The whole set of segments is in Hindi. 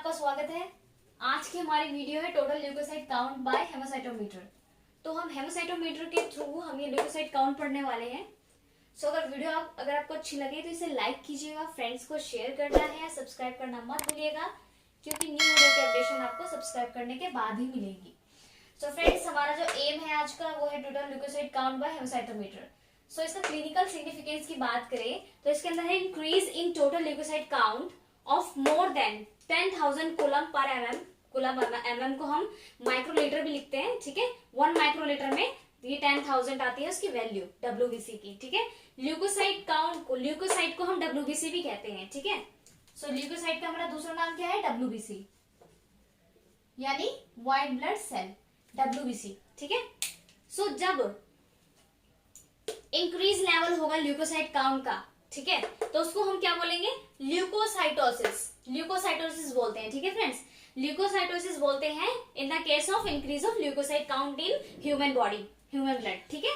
आपका स्वागत है। आज की हमारी वीडियो है total leukocyte count by haemocytometer. तो हम हेमोसाइटोमीटर के थ्रू हम ये ल्यूकोसाइट काउंट पढ़ने वाले हैं। अगर वीडियो अगर आपको अच्छी लगे तो इसे लाइक कीजिएगा, फ्रेंड्स को शेयर करना है, सब्सक्राइब करना मत भूलिएगा क्योंकि न्यू वीडियो की अपडेशन आपको सब्सक्राइब करने के बाद ही मिलेगी। फ्रेंड्स, हमारा जो एम है आज का वो है total leukocyte count by haemocytometer. इसका क्लिनिकल सिग्निफिकेंस की बात करें तो इसके अंदर है increase in total leukocyte count of more than 10,000 cumm per mm. Cumm mm को हम माइक्रोलीटर भी लिखते हैं, ठीक है। 1 माइक्रोलीटर में ये 10,000 आती है उसकी वैल्यू डब्ल्यूबीसी की, ठीक है। ल्यूकोसाइट को हम डब्ल्यूबीसी भी कहते हैं, ठीक है। ल्यूकोसाइट का हमारा दूसरा नाम क्या है? डब्ल्यूबीसी, यानी व्हाइट ब्लड सेल, डब्ल्यूबीसी, ठीक है। जब इंक्रीज लेवल होगा ल्यूकोसाइट काउंट का, ठीक है, तो उसको हम क्या बोलेंगे? ल्यूकोसाइटोसिस। ल्यूकोसाइटोसिस बोलते हैं, ठीक है फ्रेंड्स। ल्यूकोसाइटोसिस बोलते हैं in the case of increase of leukocyte count in human body, human blood, ठीक है।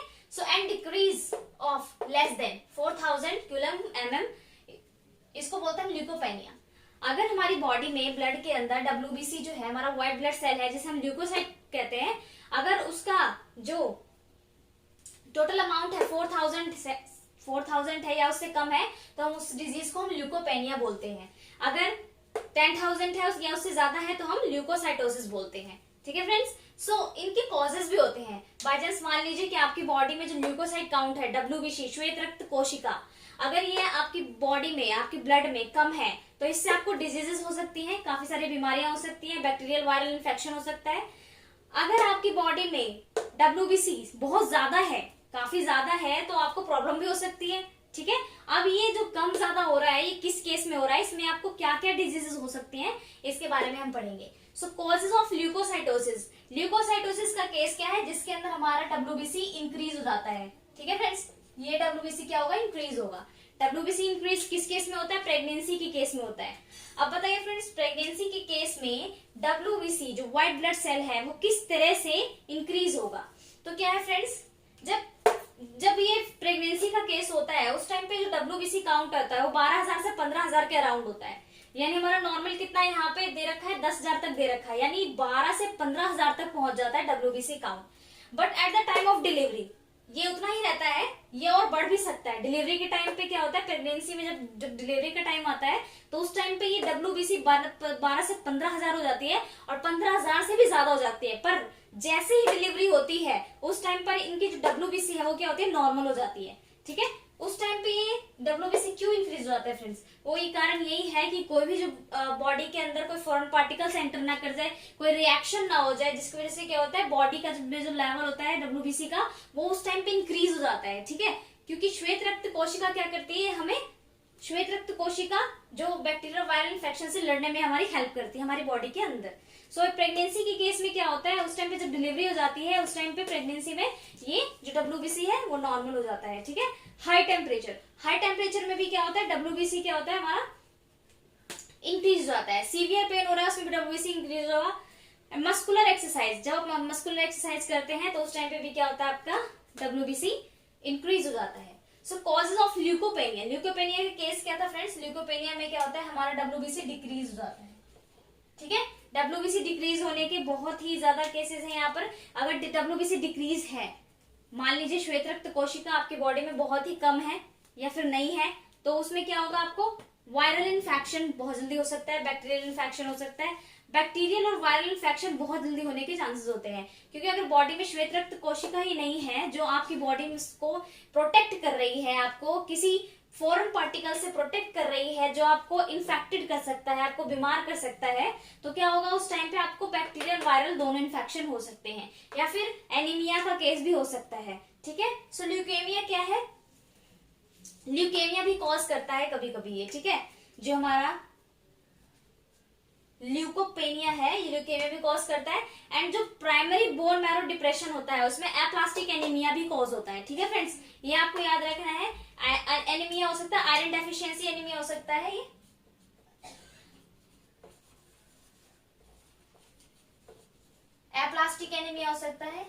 And decrease of less than 4,000 cumm mm, इसको बोलते हैं ल्यूकोपेनिया। अगर हमारी बॉडी में ब्लड के अंदर डब्ल्यूबीसी जो है, हमारा व्हाइट ब्लड सेल है जिसे हम ल्यूकोसाइट कहते हैं, अगर उसका जो टोटल अमाउंट है 4,000 है या उससे कम है तो हम उस डिजीज को हम ल्यूकोपेनिया बोलते हैं। अगर 10,000 है या उससे ज्यादा है तो हम ल्यूकोसाइटोसिस बोलते हैं, ठीक है फ्रेंड्स। इनके कॉजेज भी होते हैं। बाय चांस मान लीजिए कि आपकी बॉडी में जो ल्यूकोसाइट काउंट है, डब्ल्यूबीसी, श्वेत रक्त कोशिका, अगर ये आपकी बॉडी में, आपकी ब्लड में कम है तो इससे आपको डिजीजेस हो सकती हैं, काफी सारी बीमारियां हो सकती हैं, बैक्टीरियल वायरल इन्फेक्शन हो सकता है। अगर आपकी बॉडी में डब्ल्यूबीसी बहुत ज्यादा है, काफी ज्यादा है, तो आपको प्रॉब्लम भी हो सकती है, ठीक है। अब ये जो कम ज्यादा हो रहा है, ये किस केस में हो रहा है, इसमें आपको क्या क्या डिजीजेस हो सकती हैं, इसके बारे में हम पढ़ेंगे। Causes of leukocytosis. ल्यूकोसाइटोसिस का केस क्या है? जिसके अंदर हमारा डब्ल्यूबीसी इंक्रीज हो जाता है, ठीक है फ्रेंड्स। ये डब्ल्यूबीसी क्या होगा? इंक्रीज होगा। डब्ल्यूबीसी इंक्रीज किस केस में होता है? प्रेगनेंसी के केस में होता है। अब बताइए फ्रेंड्स, प्रेगनेंसी के केस में डब्ल्यूबीसी जो व्हाइट ब्लड सेल है वो किस तरह से इंक्रीज होगा? तो क्या है फ्रेंड्स, जब ये प्रेगनेंसी का केस होता है उस टाइम पे जो डब्ल्यूबीसी काउंट होता है वो 12,000 से 15,000 के अराउंड होता है। यानी हमारा नॉर्मल कितना यहाँ पे दे रखा है? 10,000 तक दे रखा है, यानी 12 से 15,000 तक पहुंच जाता है WBC count. But at the time of delivery ये उतना ही रहता है, ये और बढ़ भी सकता है। डिलीवरी के टाइम पे क्या होता है? प्रेगनेंसी में जब डिलीवरी का टाइम आता है तो उस टाइम पे ये डब्ल्यूबीसी 12 से 15,000 हो जाती है और 15,000 से भी ज्यादा हो जाती है। पर जैसे ही डिलीवरी होती है उस टाइम पर इनकी जो डब्ल्यूबीसी है वो क्या होती है? नॉर्मल हो जाती है, ठीक है। उस टाइम पे ये डब्ल्यूबीसी क्यों इंक्रीज हो जाता है फ्रेंड्स? वो ये कारण यही है कि कोई भी जो बॉडी के अंदर कोई फॉरेन पार्टिकल्स एंटर ना कर जाए, कोई रिएक्शन ना हो जाए, जिसकी वजह से क्या होता है, बॉडी का जो लेवल होता है डब्ल्यूबीसी का वो उस टाइम पे इंक्रीज हो जाता है, ठीक है। क्योंकि श्वेत रक्त कोशिका क्या करती है? हमें श्वेत रक्त कोशिका जो बैक्टीरियल वायरल इन्फेक्शन से लड़ने में हमारी हेल्प करती है हमारी बॉडी के अंदर। प्रेगनेंसी के केस में क्या होता है? उस टाइम पे जब डिलीवरी हो जाती है उस टाइम पे प्रेगनेंसी में ये जो डब्ल्यूबीसी है वो नॉर्मल हो जाता है, ठीक है। हाई टेम्परेचर में भी क्या होता है? डब्ल्यूबीसी क्या होता है हमारा? इंक्रीज हो जाता है। सीवियर पेन हो रहा है उसमें भी डब्ल्यूबीसी इंक्रीज होगा। मस्कुलर एक्सरसाइज, जब हम मस्कुलर एक्सरसाइज करते हैं तो उस टाइम पे भी क्या होता है? आपका डब्ल्यूबीसी इंक्रीज हो जाता है। Causes of leukopenia. ल्यूकोपेनिया का केस क्या था फ्रेंड्स? ल्यूकोपेनिया में क्या होता है? हमारा डब्ल्यूबीसी डिक्रीज हो जाता है, ठीक है। डब्ल्यूबीसी डिक्रीज होने के बहुत ही ज्यादा केसेस हैं यहाँ पर। अगर डब्ल्यूबीसी डिक्रीज है, मान लीजिए श्वेत रक्त कोशिका आपकी बॉडी में बहुत ही कम है या फिर नहीं है, तो उसमें क्या होगा? आपको वायरल इन्फेक्शन बहुत जल्दी हो सकता है, बैक्टीरियल इन्फेक्शन हो सकता है। बैक्टीरियल और वायरल इन्फेक्शन बहुत जल्दी होने के चांसेस होते हैं क्योंकि अगर बॉडी में श्वेत रक्त कोशिका ही नहीं है जो आपकी बॉडी में को प्रोटेक्ट कर रही है, आपको किसी फॉरेन पार्टिकल से प्रोटेक्ट कर रही है जो आपको इन्फेक्टेड कर सकता है, आपको बीमार कर सकता है, तो क्या होगा? उस टाइम पे आपको बैक्टीरियल वायरल दोनों इन्फेक्शन हो सकते हैं या फिर एनीमिया का केस भी हो सकता है, ठीक है। ल्यूकेमिया क्या है? ल्यूकेमिया भी कॉज करता है कभी कभी ये, ठीक है। जो हमारा ल्यूकोपेनिया है ये ल्यूकेमिया भी कॉज करता है। एंड जो प्राइमरी बोन मैरो डिप्रेशन होता है उसमें एप्लास्टिक एनीमिया भी कॉज होता है, ठीक है फ्रेंड्स। ये आपको याद रखना है। एनीमिया हो सकता है, आयरन डेफिशिएंसी एनीमिया हो सकता है, ये एप्लास्टिक एनीमिया हो सकता है,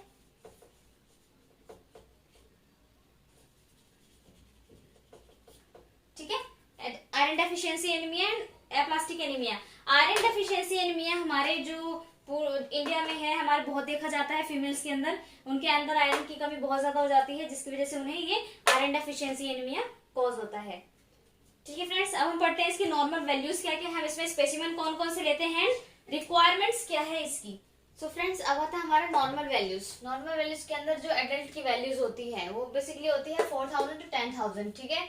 ठीक है। Iron deficiency anaemia and aplastic anaemia, iron deficiency anaemia हमारे जो इंडिया में है, हमारे बहुत देखा जाता है फीमेल्स के अंदर, उनके अंदर आयरन की कमी बहुत ज्यादा हो जाती है, जिसकी वजह से उन्हें ये आयरन डेफिशिएंसी एनीमिया कॉज होता है। ठीक है फ्रेंड्स, अब हम पढ़ते हैं इसकी नॉर्मल वैल्यूज क्या क्या है, हम इसमें स्पेसिमेन कौन कौन से लेते हैं, रिक्वायरमेंट्स क्या है इसकी। सो फ्रेंड्स, अब आता है हमारा नॉर्मल वैल्यूज। नॉर्मल वैल्यूज के अंदर जो एडल्ट की वैल्यूज होती है वो बेसिकली होती है 4000 to 10,000। ठीक है,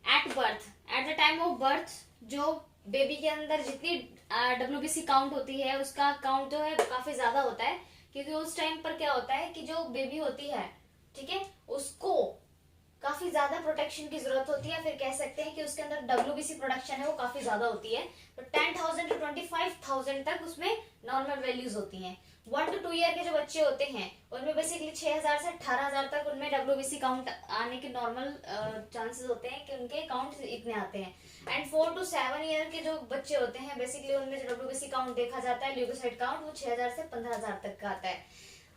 at birth, at the time of birth जो बेबी के अंदर जितनी WBC काउंट होती है उसका काउंट जो है काफी ज्यादा होता है, क्योंकि उस टाइम पर क्या होता है कि जो बेबी होती है, ठीक है, उसको काफी ज्यादा प्रोटेक्शन की जरूरत होती है, फिर कह सकते हैं कि उसके अंदर WBC प्रोडक्शन है वो काफी ज्यादा होती है। तो 10,000 to 25,000 तक उसमें नॉर्मल वैल्यूज होती हैं। 1 to 2 ईयर के जो बच्चे होते हैं उनमें बेसिकली 6,000 से 18,000 तक उनमें WBC काउंट आने के नॉर्मल चांसेस होते हैं कि उनके काउंट इतने आते हैं। एंड 4 to 7 ईयर के जो बच्चे होते हैं बेसिकली उनमें जो WBC काउंट देखा जाता है, ल्यूकोसाइट काउंट, वो 6,000 से 15,000 तक का आता है।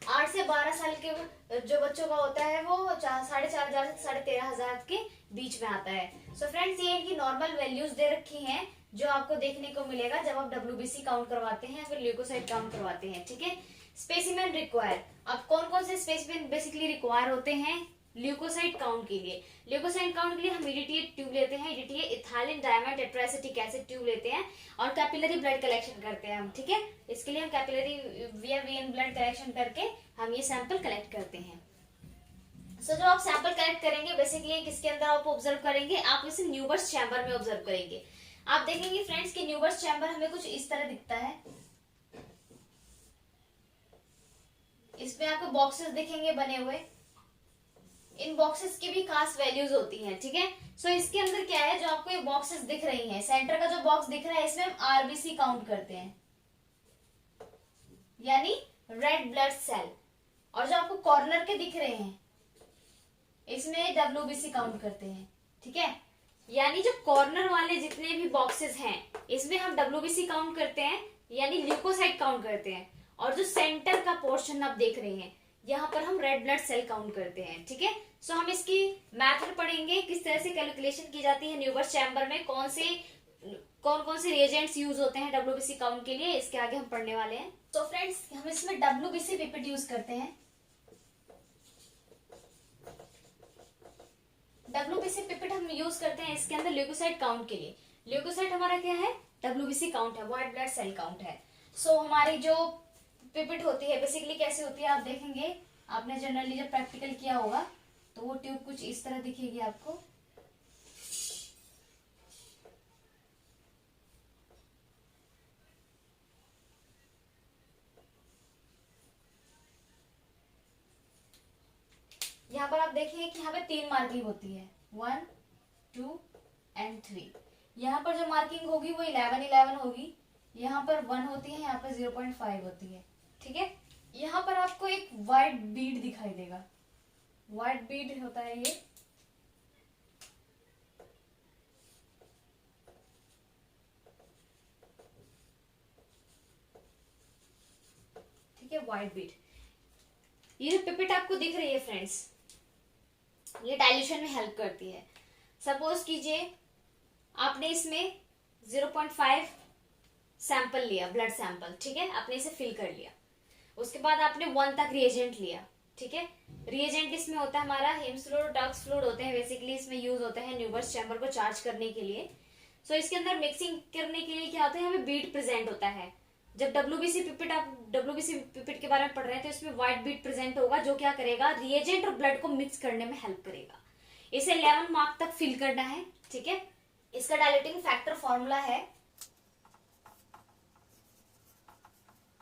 8 से 12 साल के जो बच्चों का होता है वो 4,500 से 13,500 के बीच में आता है। सो फ्रेंड्स, ये इनकी नॉर्मल वैल्यूज दे रखी हैं जो आपको देखने को मिलेगा जब आप WBC काउंट करवाते हैं या फिर ल्यूकोसाइट काउंट करवाते हैं। ठीक है, स्पेसिमेन रिक्वायर, अब कौन कौन से स्पेसिमेन बेसिकली रिक्वायर होते हैं ल्यूकोसाइट काउंट के लिए। ल्यूकोसाइट काउंट के लिए हम EDTA ट्यूब लेते हैं, EDTA ethylene diamond tetraacetic acid tube लेते हैं और कैपिलरी ब्लड कलेक्शन करते हैं हम। ठीक है, इसके लिए हम कैपिलरी विया वेन ब्लड कलेक्शन करके हम ये सैंपल कलेक्ट करते हैं। सो जो आप सैंपल कलेक्ट करेंगे बेसिकली किसके अंदर आप ऑब्जर्व करेंगे, आप इसे न्यूबर्स चैम्बर में ऑब्जर्व करेंगे। आप देखेंगे फ्रेंड्स कि न्यूबर्स चैम्बर हमें कुछ इस तरह दिखता है, इसमें आपको बॉक्सेस दिखेंगे बने हुए, इन बॉक्सेस की भी खास वैल्यूज होती हैं। ठीक है, सो इसके अंदर क्या है, जो आपको ये बॉक्सेस दिख रही हैं, सेंटर का जो बॉक्स दिख रहा है इसमें हम RBC काउंट करते हैं, यानी रेड ब्लड सेल, और जो आपको कॉर्नर के दिख रहे हैं इसमें WBC काउंट करते हैं। ठीक है, यानी जो कॉर्नर वाले जितने भी बॉक्सेस हैं इसमें हम WBC काउंट करते हैं, यानी ल्यूकोसाइट काउंट करते हैं, और जो सेंटर का पोर्शन आप देख रहे हैं यहाँ पर हम रेड ब्लड सेल काउंट करते हैं। ठीक है, सो हम इसकी मेथड पढ़ेंगे, किस तरह से कैलकुलेशन की जाती है न्यूबर्स चैम्बर में, कौन कौन से रिएजेंट्स यूज होते हैं WBC काउंट के लिए, इसके आगे हम पढ़ने वाले हैं। तो फ्रेंड्स, हम इसमें WBC पिपेट यूज करते हैं। WBC पिपेट हम यूज करते हैं इसके अंदर ल्यूकोसाइट काउंट के लिए। ल्यूकोसाइट हमारा क्या है, WBC काउंट है, व्हाइट ब्लड सेल काउंट है। सो हमारी जो पिपेट होती है बेसिकली कैसे होती है आप देखेंगे, आपने जनरली जब प्रैक्टिकल किया होगा तो वो ट्यूब कुछ इस तरह दिखेगी आपको। यहाँ पर आप देखिए कि यहाँ पे 3 मार्किंग होती है, 1, 2 and 3। यहाँ पर जो मार्किंग होगी वो 11 होगी, यहाँ पर 1 होती है, यहाँ पर 0.5 होती है। ठीक है, यहाँ पर आपको एक व्हाइट बीड दिखाई देगा, व्हाइट बीड होता है ये। ठीक है, व्हाइट बीड, ये जो पिपेट आपको दिख रही है फ्रेंड्स, ये डाइल्यूशन में हेल्प करती है। सपोज कीजिए आपने इसमें 0.5 सैंपल लिया, ब्लड सैंपल, ठीक है, आपने इसे फिल कर लिया, उसके बाद आपने 1 तक रिएजेंट लिया। ठीक है, रिएजेंट इसमें होता है हमारा हिम्स फ्लूइड, डक्स फ्लूइड होते हैं, बेसिकली इसमें यूज होते हैं न्यूबर्स चैम्बर को चार्ज करने के लिए। सो इसके अंदर मिक्सिंग करने के लिए क्या होता है, हमें बीड प्रेजेंट होता है। जब WBC पिपेट, आप WBC पिपेट के बारे में पढ़ रहे हैं तो इसमें व्हाइट बीड प्रेजेंट होगा, जो क्या करेगा, रिएजेंट और ब्लड को मिक्स करने में हेल्प करेगा। इसे 11 मार्क तक फिल करना है। ठीक है, इसका डाइल्यूटिंग फैक्टर फॉर्मूला है,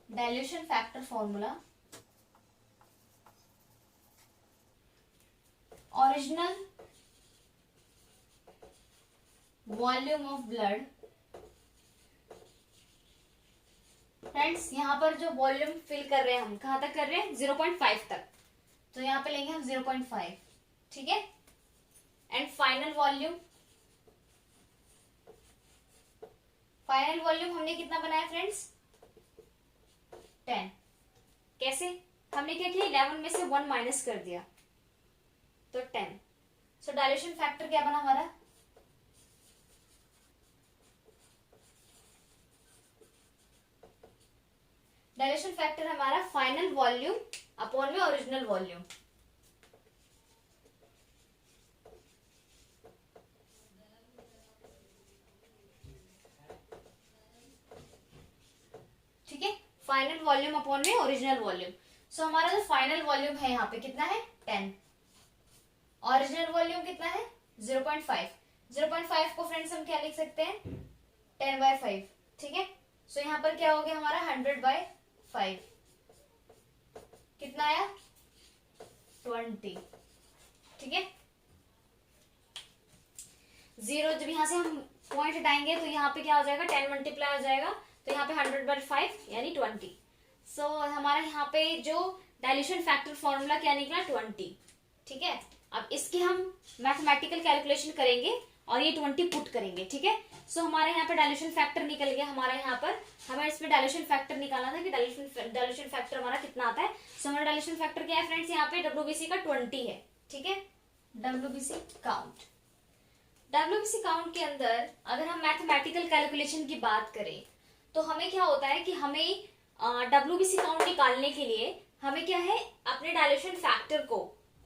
dilution factor formula, original volume of blood. Friends, यहाँ पर जो वॉल्यूम फिल कर रहे हैं हम कहां तक कर रहे हैं, 0.5 तक, तो यहाँ पे लेंगे हम 0.5। ठीक है, and final volume, final volume हमने कितना बनाया फ्रेंड्स, 10। कैसे, हमने क्या किया, 11 में से 1 माइनस कर दिया तो 10। सो डाइल्यूशन फैक्टर क्या बना हमारा, डायल्यूशन फैक्टर हमारा फाइनल वॉल्यूम अपॉन में ओरिजिनल वॉल्यूम। ठीक है, फाइनल वॉल्यूम अपॉन में ओरिजिनल वॉल्यूम। सो हमारा जो फाइनल वॉल्यूम है यहाँ पे कितना है 10, ओरिजिनल वॉल्यूम कितना है 0.5। 0.5 को फ्रेंड्स हम क्या लिख सकते हैं 10/5। ठीक है, सो यहाँ पर क्या हो गया हमारा 100/5 कितना आया 20। ठीक है, जीरो जब यहाँ से हम पॉइंट हटाएंगे तो यहाँ पे क्या हो जाएगा 10 मल्टीप्लाई हो जाएगा, तो यहाँ पे 100/5 यानी 20। सो हमारा यहाँ पे जो डाइल्यूशन फैक्टर फॉर्मूला क्या निकला 20। ठीक है, अब इसके हम मैथमेटिकल कैलकुलेशन करेंगे और ये 20 पुट करेंगे। ठीक है, सो हमारे यहाँ पे डाइल्यूशन फैक्टर निकल गया। हमारा यहाँ पर हमें इसमें डाइल्यूशन फैक्टर निकालना था कि डाइल्यूशन फैक्टर हमारा कितना आता है। सो हमारा डाइल्यूशन फैक्टर क्या है फ्रेंड्स, यहाँ पे WBC का 20 है। ठीक है, WBC काउंट। WBC काउंट के अंदर अगर हम मैथमेटिकल कैलकुलेशन की बात करें तो हमें क्या होता है कि हमें WBC काउंट निकालने के लिए हमें क्या है अपने डाइल्यूशन फैक्टर को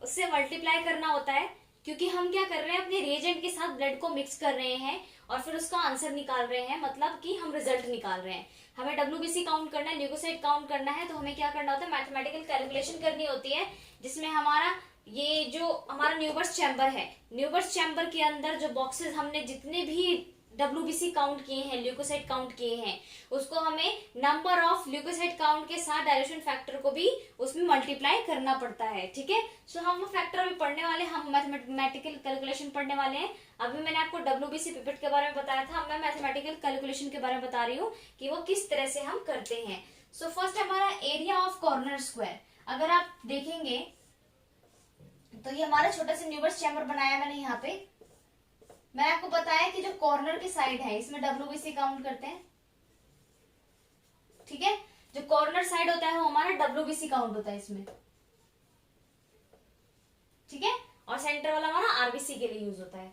उससे मल्टीप्लाई करना होता है, क्योंकि हम क्या कर रहे हैं अपने रिएजेंट के साथ ब्लड को मिक्स कर रहे हैं और फिर उसका आंसर निकाल रहे हैं, मतलब कि हम रिजल्ट निकाल रहे हैं। हमें WBC काउंट करना है, ल्यूकोसाइट काउंट करना है, तो हमें क्या करना होता है मैथमेटिकल कैलकुलेशन करनी होती है, जिसमें हमारा ये जो हमारा न्यूबर्स चैम्बर है, न्यूबर्स चैम्बर के अंदर जो बॉक्सेस हमने जितने भी WBC काउंट किए हैं, ल्यूकोसाइट काउंट किए हैं, उसको हमें नंबर ऑफ ल्यूकोसाइट काउंट के साथ डाइल्यूशन फैक्टर को भी उसमें मल्टीप्लाई करना पड़ता है। ठीक है, सो हम वो फैक्टर अभी पढ़ने वाले, हम मैथमेटिकल कैलकुलेशन पढ़ने वाले हैं। अभी मैंने आपको WBC पिपेट के बारे में बताया था, अब मैं मैथमेटिकल कैलकुलेशन के बारे में बता रही हूँ कि वो किस तरह से हम करते हैं। सो फर्स्ट हमारा एरिया ऑफ कॉर्नर स्क्वायर। अगर आप देखेंगे तो ये हमारा छोटा सा न्यूबर्स चैम्बर बनाया मैंने यहाँ पे। मैंने आपको बताया कि जो कॉर्नर की साइड है इसमें WBC काउंट करते हैं। ठीक है, जो कॉर्नर साइड होता है वो हमारा WBC काउंट होता है इसमें। ठीक है, और सेंटर वाला हमारा RBC के लिए यूज होता है।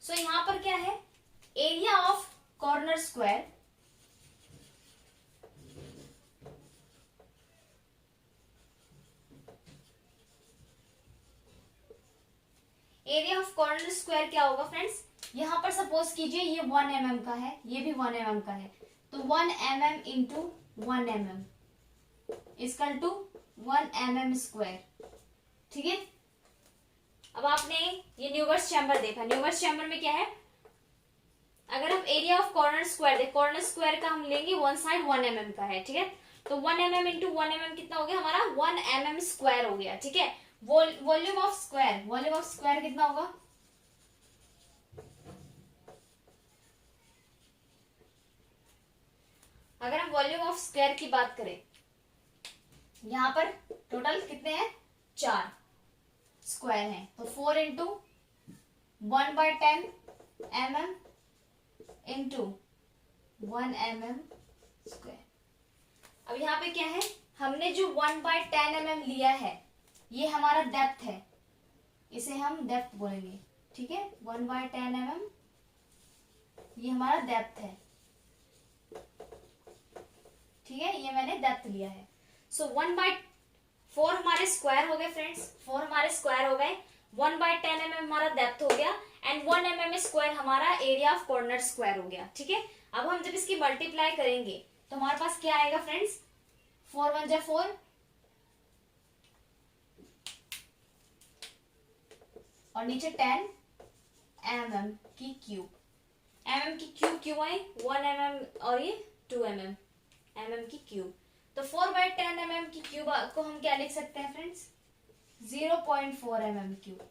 सो यहां पर क्या है area of corner square, area of corner square क्या होगा फ्रेंड्स, यहां पर सपोज कीजिए ये 1 mm का है, ये भी 1 mm का है, तो 1 mm into 1 mm equal to 1 mm square. ठीक है, अब आपने ये न्यूबर्स चैम्बर देखा, न्यूबर्स चैम्बर में क्या है, अगर आप एरिया ऑफ कॉर्नर स्क्वायर देख, कॉर्नर स्क्वायर का हम लेंगे वन साइड 1 mm का है। ठीक है, तो 1 mm इंटू 1 mm कितना हो गया हमारा 1 mm स्क्वायर हो गया। ठीक है, volume of square, volume of square कितना होगा, अगर हम वॉल्यूम ऑफ स्क्वायर की बात करें, यहां पर टोटल कितने हैं 4 स्क्वायर हैं, तो 4 into 1/10 mm into 1 mm square. अब यहाँ पे क्या है, हमने जो 1/10 mm लिया है ये हमारा डेप्थ है, इसे हम डेप्थ बोलेंगे। ठीक है, 1/10 mm ये हमारा डेप्थ है। ठीक है, ये मैंने डेप्थ लिया है। सो 1/4 हमारे स्क्वायर हो गए फ्रेंड्स, 4 हमारे स्क्वायर हो गए, 1/10 mm हमारा डेप्थ हो गया एंड 1 mm स्क्वायर हमारा एरिया ऑफ कॉर्नर स्क्वायर हो गया। ठीक है, अब हम जब इसकी मल्टीप्लाई करेंगे तो हमारे पास क्या आएगा फ्रेंड्स, 4 1 जा 4 और नीचे 10 mm की क्यूब, mm की क्यूब क्यों आई, 1 mm और ये 2 mm की क्यूब, तो 4/10 mm की क्यूब को हम क्या लिख सकते हैं फ्रेंड्स 0.4 mm क्यूब,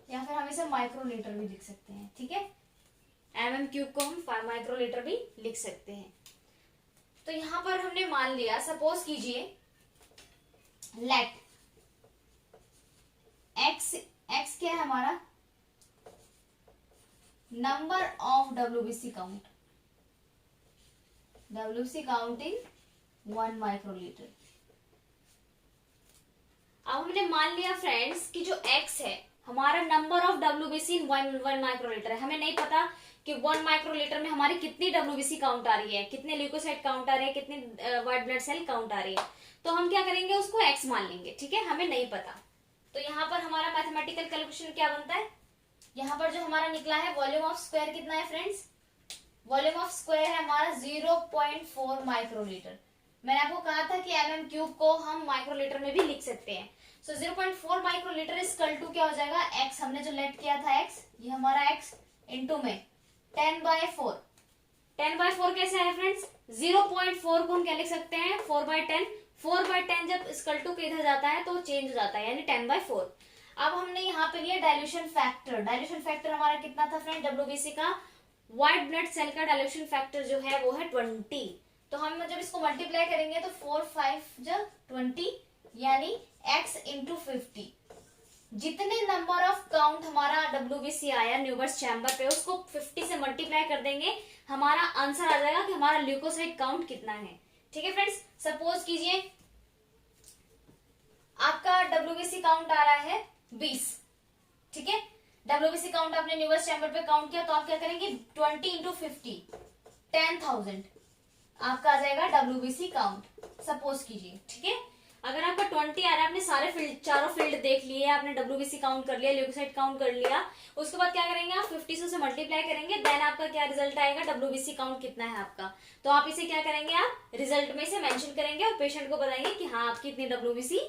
या फिर हम इसे माइक्रोलीटर भी लिख सकते हैं। ठीक है, mm क्यूब को हम माइक्रोलीटर भी लिख सकते हैं। तो यहां पर हमने मान लिया, सपोज कीजिए लेट x क्या है हमारा number of WBC count, WBC count in 1 microlitre. अब हमने मान लिया फ्रेंड्स कि जो x है हमारा number of WBC in 1 microlitre है। हमें नहीं पता कि 1 माइक्रोलीटर में हमारी कितनी WBC काउंट आ रही है, कितने ल्यूकोसाइट काउंट आ रहे हैं, कितने व्हाइट ब्लड सेल काउंट आ रही है। तो हम क्या करेंगे, उसको x मान लेंगे, ठीक है, हमें नहीं पता। तो यहाँ पर हमारा मैथमेटिकल कैलकुलेशन क्या बनता है, यहाँ पर जो हमारा निकला है वॉल्यूम ऑफ स्क्वायर कितना है फ्रेंड्स, वॉल्यूम ऑफ स्क्वायर है हमारा 0.4 माइक्रोलीटर। मैंने आपको कहा था कि mm क्यूब को हम माइक्रोलीटर में भी लिख सकते हैं। सो 0.4 माइक्रोलीटर इक्वल टू क्या हो जाएगा, x हमने जो लेट किया था x, ये हमारा x इंटू में 10/4। 10/4 कैसे है फ्रेंड्स, 0.4 को हम क्या लिख सकते हैं 4/10। 4/10 जब इक्वल टू के इधर जाता है तो चेंज हो जाता है, यानी 10/4। अब हमने यहाँ पे लिया डाइल्यूशन फैक्टर। डाइल्यूशन फैक्टर हमारा कितना था फ्रेंड, WBC का व्हाइट ब्लड सेल का डाइल्यूशन फैक्टर जो है वो है 20। तो हम जब इसको मल्टीप्लाई करेंगे तो 4 5 जब 20 यानी x इंटू 50। जितने नंबर ऑफ काउंट हमारा WBC आया न्यूबर्स चैम्बर पे उसको 50 से मल्टीप्लाई कर देंगे, हमारा आंसर आ जाएगा कि हमारा ल्यूकोसाइट काउंट कितना है। ठीक है फ्रेंड्स, सपोज कीजिए आपका WBC काउंट आ रहा है 20, ठीक है, WBC काउंट आपने न्यूबर्स चैम्बर पे काउंट किया तो आप क्या करेंगे 20 इंटू 50 10,000 आपका आ जाएगा WBC काउंट, सपोज कीजिए। ठीक है, अगर आपका 20 आ रहा है, आपने सारे फील्ड चारों फील्ड देख लिए, आपने WBC काउंट कर लिया, ल्यूकोसाइट काउंट कर लिया, उसके बाद क्या करेंगे आप 50 से मल्टीप्लाई करेंगे, देन आपका क्या रिजल्ट आएगा, WBC काउंट कितना है आपका। तो आप इसे क्या करेंगे, आप रिजल्ट में से मेंशन करेंगे और पेशेंट को बताएंगे कि हाँ आपकी इतनी WBC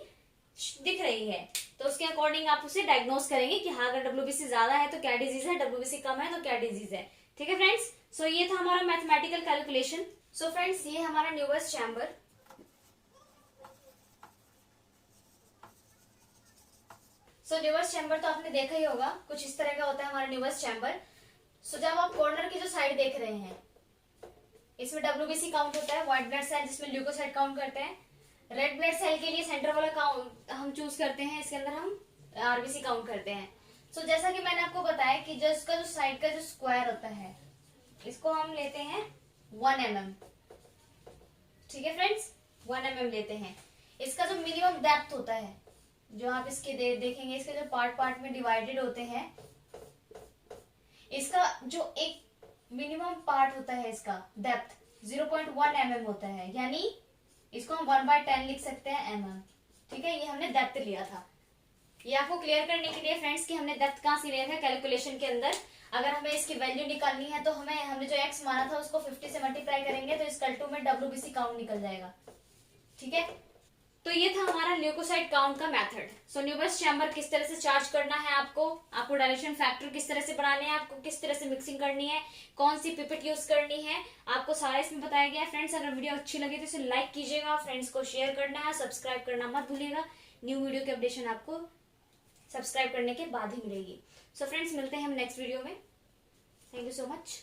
दिख रही है। तो उसके अकॉर्डिंग आप उसे डायग्नोस करेंगे कि हाँ अगर WBC ज्यादा है तो क्या डिजीज है, WBC कम है तो क्या डिजीज है। ठीक है फ्रेंड्स, सो ये था हमारा मैथमेटिकल कैलकुलेशन। सो फ्रेंड्स, ये हमारा न्यूबर्स चैम्बर। सो न्यूबर्स चैम्बर तो आपने देखा ही होगा, कुछ इस तरह का होता है हमारा न्यूबर्स चैम्बर। सो जब आप कॉर्नर की जो साइड देख रहे हैं, इसमें WBC काउंट होता है, व्हाइट ब्लड सेल जिसमें ल्यूकोसाइट काउंट करते हैं। रेड ब्लड सेल के लिए सेंटर वाला काउंट हम चूज करते हैं, इसके अंदर हम RBC काउंट करते हैं। सो जैसा कि मैंने आपको बताया कि जो इसका जो साइड का जो स्क्वायर होता है इसको हम लेते हैं 1 mm। ठीक है फ्रेंड्स, 1 mm लेते हैं। इसका जो मिनिमम डेप्थ होता है, जो आप इसके देखेंगे, इसके जो पार्ट पार्ट में डिवाइडेड होते हैं, इसका जो एक मिनिमम पार्ट होता है इसका डेप्थ 0.1 mm होता है, यानी इसको हम 1/10 लिख सकते हैं mm। ठीक है, ये हमने डेप्थ लिया था। ये आपको क्लियर करने के लिए फ्रेंड्स कि हमने डेप्थ कहाँ से लिया था कैलकुलेशन के अंदर। अगर हमें इसकी वैल्यू निकालनी है तो हमने जो x माना था उसको 50 से मल्टीप्लाई करेंगे तो इस कल्टू में WBC काउंट निकल जाएगा। ठीक है, तो ये था हमारा ल्यूकोसाइट काउंट का मेथड। सो न्यूबर्स चैम्बर किस तरह से चार्ज करना है आपको डाइल्यूशन फैक्टर किस तरह से बनाने हैं, आपको किस तरह से मिक्सिंग करनी है, कौन सी पिपेट यूज करनी है, आपको सारा इसमें बताया गया है। फ्रेंड्स, अगर वीडियो अच्छी लगे तो इसे लाइक कीजिएगा, फ्रेंड्स को शेयर करना है, सब्सक्राइब करना मत भूलिएगा। न्यू वीडियो की अपडेशन आपको सब्सक्राइब करने के बाद ही मिलेगी। सो फ्रेंड्स, मिलते हैं हम नेक्स्ट वीडियो में। Thank you so much.